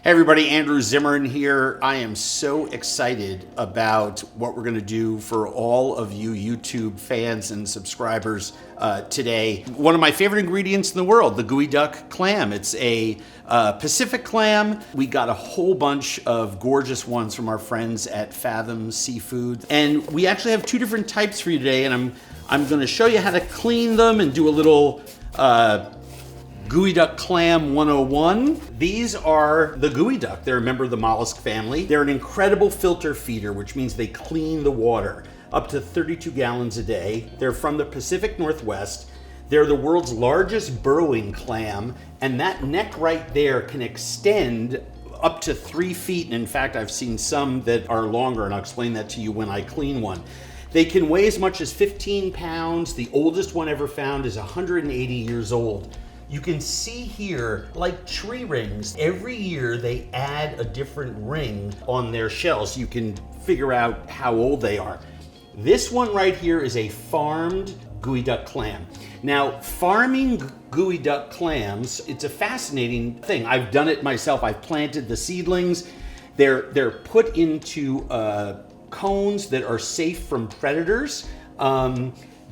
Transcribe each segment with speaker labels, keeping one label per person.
Speaker 1: Hey everybody, Andrew Zimmern here. I am so excited about what we're going to do for all of you YouTube fans and subscribers today. One of my favorite ingredients in the world, the geoduck clam. It's a Pacific clam. We got a whole bunch of gorgeous ones from our friends at Fathom Seafood. And we actually have two different types for you today, and I'm going to show you how to clean them and do a little geoduck clam 101. These are the geoduck. They're a member of the mollusk family. They're an incredible filter feeder, which means they clean the water up to 32 gallons a day. They're from the Pacific Northwest. They're the world's largest burrowing clam, and that neck right there can extend up to 3 feet. And in fact, I've seen some that are longer, and I'll explain that to you when I clean one. They can weigh as much as 15 pounds. The oldest one ever found is 180 years old. You can see here, like tree rings, every year they add a different ring on their shells. You can figure out how old they are. This one right here is a farmed geoduck clam. Now, farming geoduck clams, it's a fascinating thing. I've done it myself. I've planted the seedlings. They're put into cones that are safe from predators.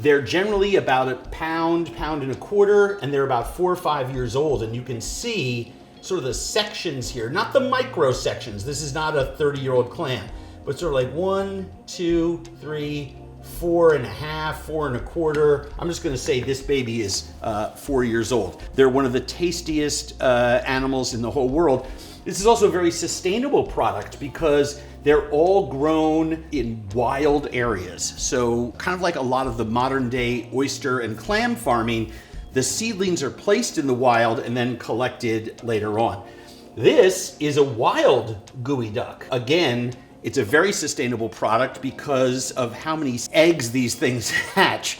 Speaker 1: They're generally about a pound and a quarter, and they're about 4 or 5 years old. And you can see sort of the sections here, not the micro sections. This is not a 30-year-old clam, but sort of like 1, 2, 3, 4 and a half, 4 and a quarter. I'm just gonna say this baby is 4 years old. They're one of the tastiest animals in the whole world. This is also a very sustainable product because they're all grown in wild areas. So kind of like a lot of the modern day oyster and clam farming, the seedlings are placed in the wild and then collected later on. This is a wild geoduck. Again, it's a very sustainable product because of how many eggs these things hatch.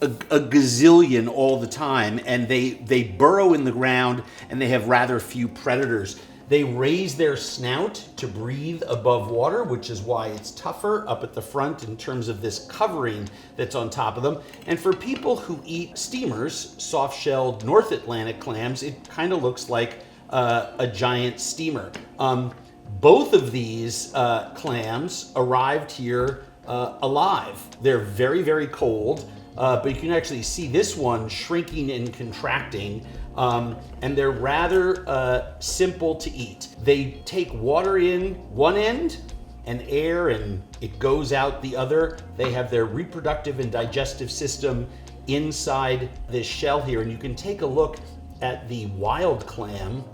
Speaker 1: A gazillion all the time, and they burrow in the ground and they have rather few predators. They raise their snout to breathe above water, which is why it's tougher up at the front in terms of this covering that's on top of them. And for people who eat steamers, soft-shelled North Atlantic clams, it kind of looks like a giant steamer. Both of these clams arrived here alive. They're very, very cold, but you can actually see this one shrinking and contracting. And they're rather simple to eat. They take water in one end and air, and it goes out the other. They have their reproductive and digestive system inside this shell here. And you can take a look at the wild clam.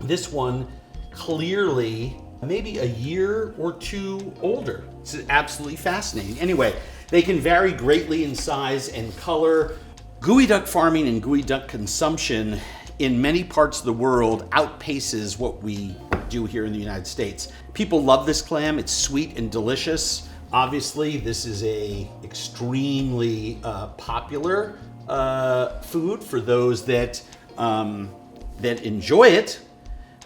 Speaker 1: This one clearly maybe a year or two older. It's absolutely fascinating. Anyway, they can vary greatly in size and color. Geoduck farming and geoduck consumption in many parts of the world outpaces what we do here in the United States. People love this clam. It's sweet and delicious. Obviously, this is a extremely popular food for those that enjoy it,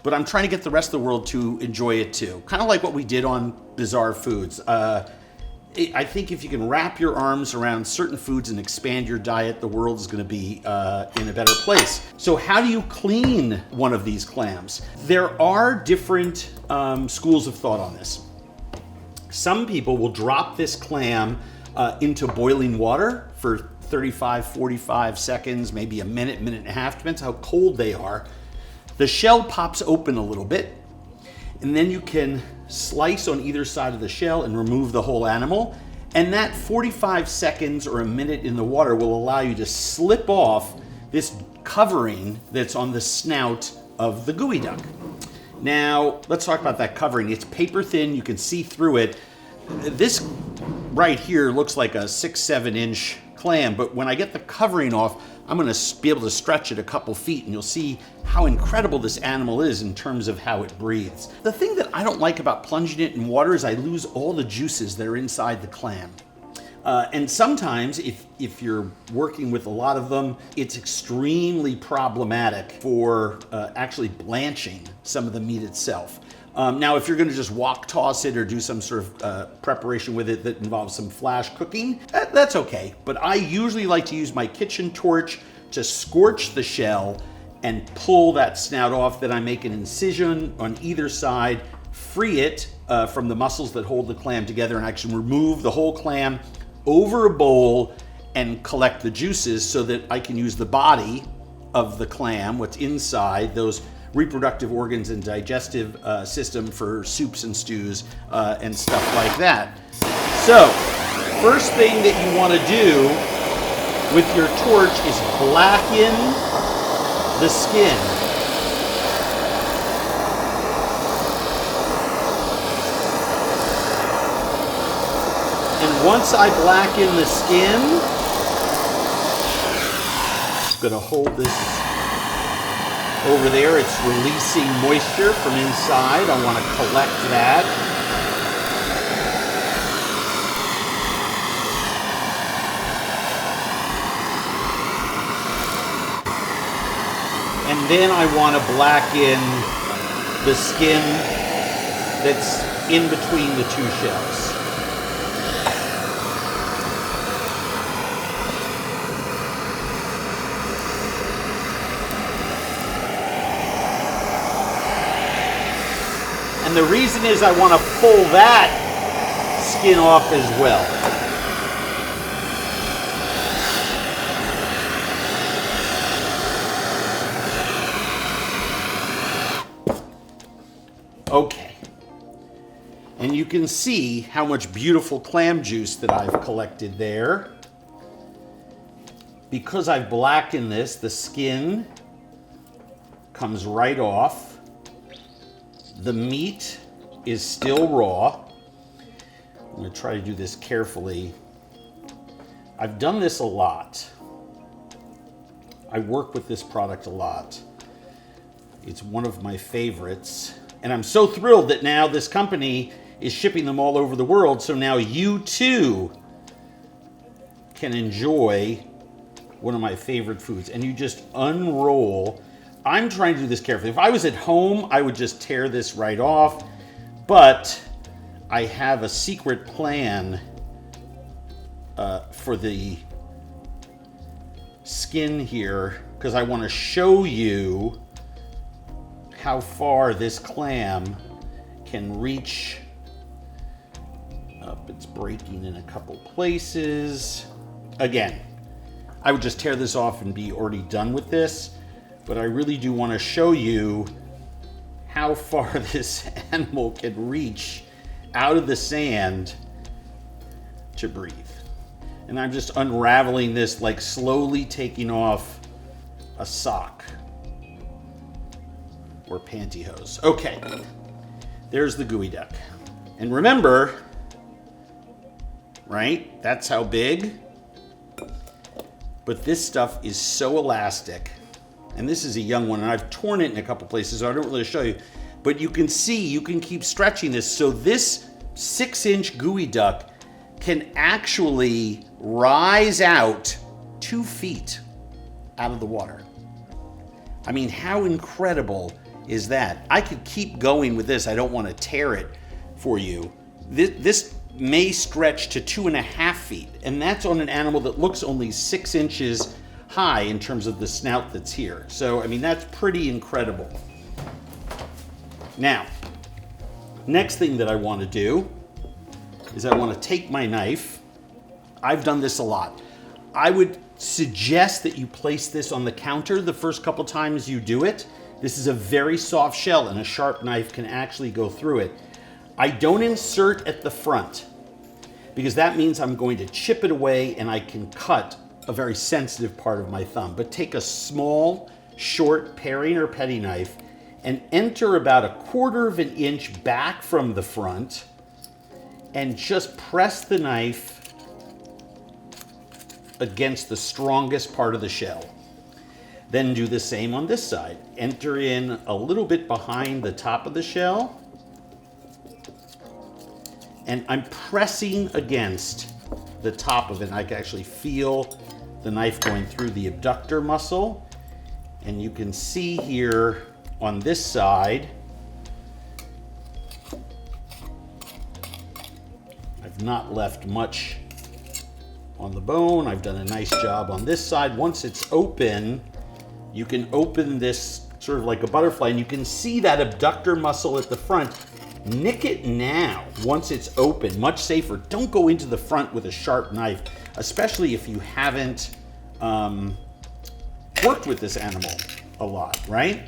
Speaker 1: but I'm trying to get the rest of the world to enjoy it too. Kind of like what we did on Bizarre Foods. I think if you can wrap your arms around certain foods and expand your diet, the world is going to be in a better place. So how do you clean one of these clams? There are different schools of thought on this. Some people will drop this clam into boiling water for 35, 45 seconds, maybe a minute, minute and a half, depends how cold they are. The shell pops open a little bit, and then you can slice on either side of the shell and remove the whole animal. And that 45 seconds or a minute in the water will allow you to slip off this covering that's on the snout of the geoduck. Now, let's talk about that covering. It's paper thin, you can see through it. This right here looks like a 6-7 inch clam, but when I get the covering off, I'm going to be able to stretch it a couple feet, and you'll see how incredible this animal is in terms of how it breathes. The thing that I don't like about plunging it in water is I lose all the juices that are inside the clam. And sometimes, if you're working with a lot of them, it's extremely problematic for actually blanching some of the meat itself. Now, if you're going to just wok toss it or do some sort of preparation with it that involves some flash cooking, that's okay. But I usually like to use my kitchen torch to scorch the shell and pull that snout off. Then I make an incision on either side, free it from the muscles that hold the clam together, and I can remove the whole clam over a bowl and collect the juices so that I can use the body of the clam, what's inside, those reproductive organs and digestive system for soups and stews and stuff like that. So, first thing that you want to do with your torch is blacken the skin. And once I blacken the skin, I'm going to hold this over there. It's releasing moisture from inside. I want to collect that. And then I want to blacken the skin that's in between the two shells. And the reason is I want to pull that skin off as well. Okay. And you can see how much beautiful clam juice that I've collected there. Because I've blackened this, the skin comes right off. The meat is still raw. I'm going to try to do this carefully. I've done this a lot. I work with this product a lot. It's one of my favorites. And I'm so thrilled that now this company is shipping them all over the world. So now you too can enjoy one of my favorite foods. And you just unroll. I'm trying to do this carefully. If I was at home, I would just tear this right off. But I have a secret plan for the skin here because I want to show you how far this clam can reach up. It's breaking in a couple places. Again, I would just tear this off and be already done with this. But I really do want to show you how far this animal can reach out of the sand to breathe. And I'm just unraveling this, like slowly taking off a sock or pantyhose. Okay, there's the geoduck. And remember, right, that's how big. But this stuff is so elastic. And this is a young one, and I've torn it in a couple places, so I don't really show you. But you can see, you can keep stretching this. So this 6-inch geoduck can actually rise out 2 feet out of the water. I mean, how incredible is that? I could keep going with this. I don't want to tear it for you. This may stretch to 2.5 feet, and that's on an animal that looks only 6 inches high in terms of the snout that's here. So, I mean, that's pretty incredible. Now, next thing that I want to do is I want to take my knife. I've done this a lot. I would suggest that you place this on the counter the first couple times you do it. This is a very soft shell and a sharp knife can actually go through it. I don't insert at the front because that means I'm going to chip it away and I can cut a very sensitive part of my thumb. But take a small, short paring or petty knife and enter about 1/4 inch back from the front and just press the knife against the strongest part of the shell. Then do the same on this side. Enter in a little bit behind the top of the shell. And I'm pressing against the top of it. I can actually feel the knife going through the abductor muscle. And you can see here on this side, I've not left much on the bone. I've done a nice job on this side. Once it's open, you can open this sort of like a butterfly, and you can see that abductor muscle at the front. Nick it now once it's open, much safer. Don't go into the front with a sharp knife, especially if you haven't worked with this animal a lot, right?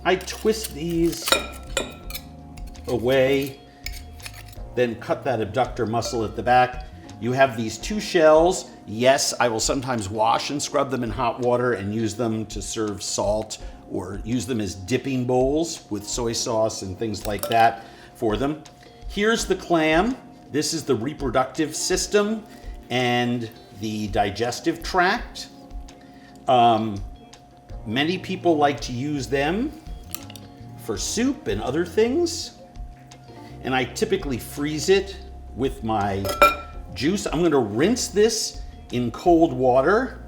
Speaker 1: I twist these away, then cut that abductor muscle at the back. You have these two shells. Yes, I will sometimes wash and scrub them in hot water and use them to serve salt or use them as dipping bowls with soy sauce and things like that for them. Here's the clam. This is the reproductive system and the digestive tract. Many people like to use them for soup and other things. And I typically freeze it with my juice. I'm gonna rinse this in cold water,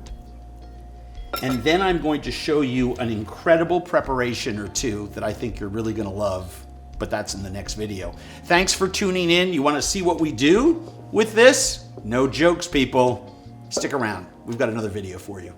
Speaker 1: and then I'm going to show you an incredible preparation or two that I think you're really gonna love, but that's in the next video. Thanks for tuning in. You wanna see what we do with this? No jokes, people. Stick around. We've got another video for you.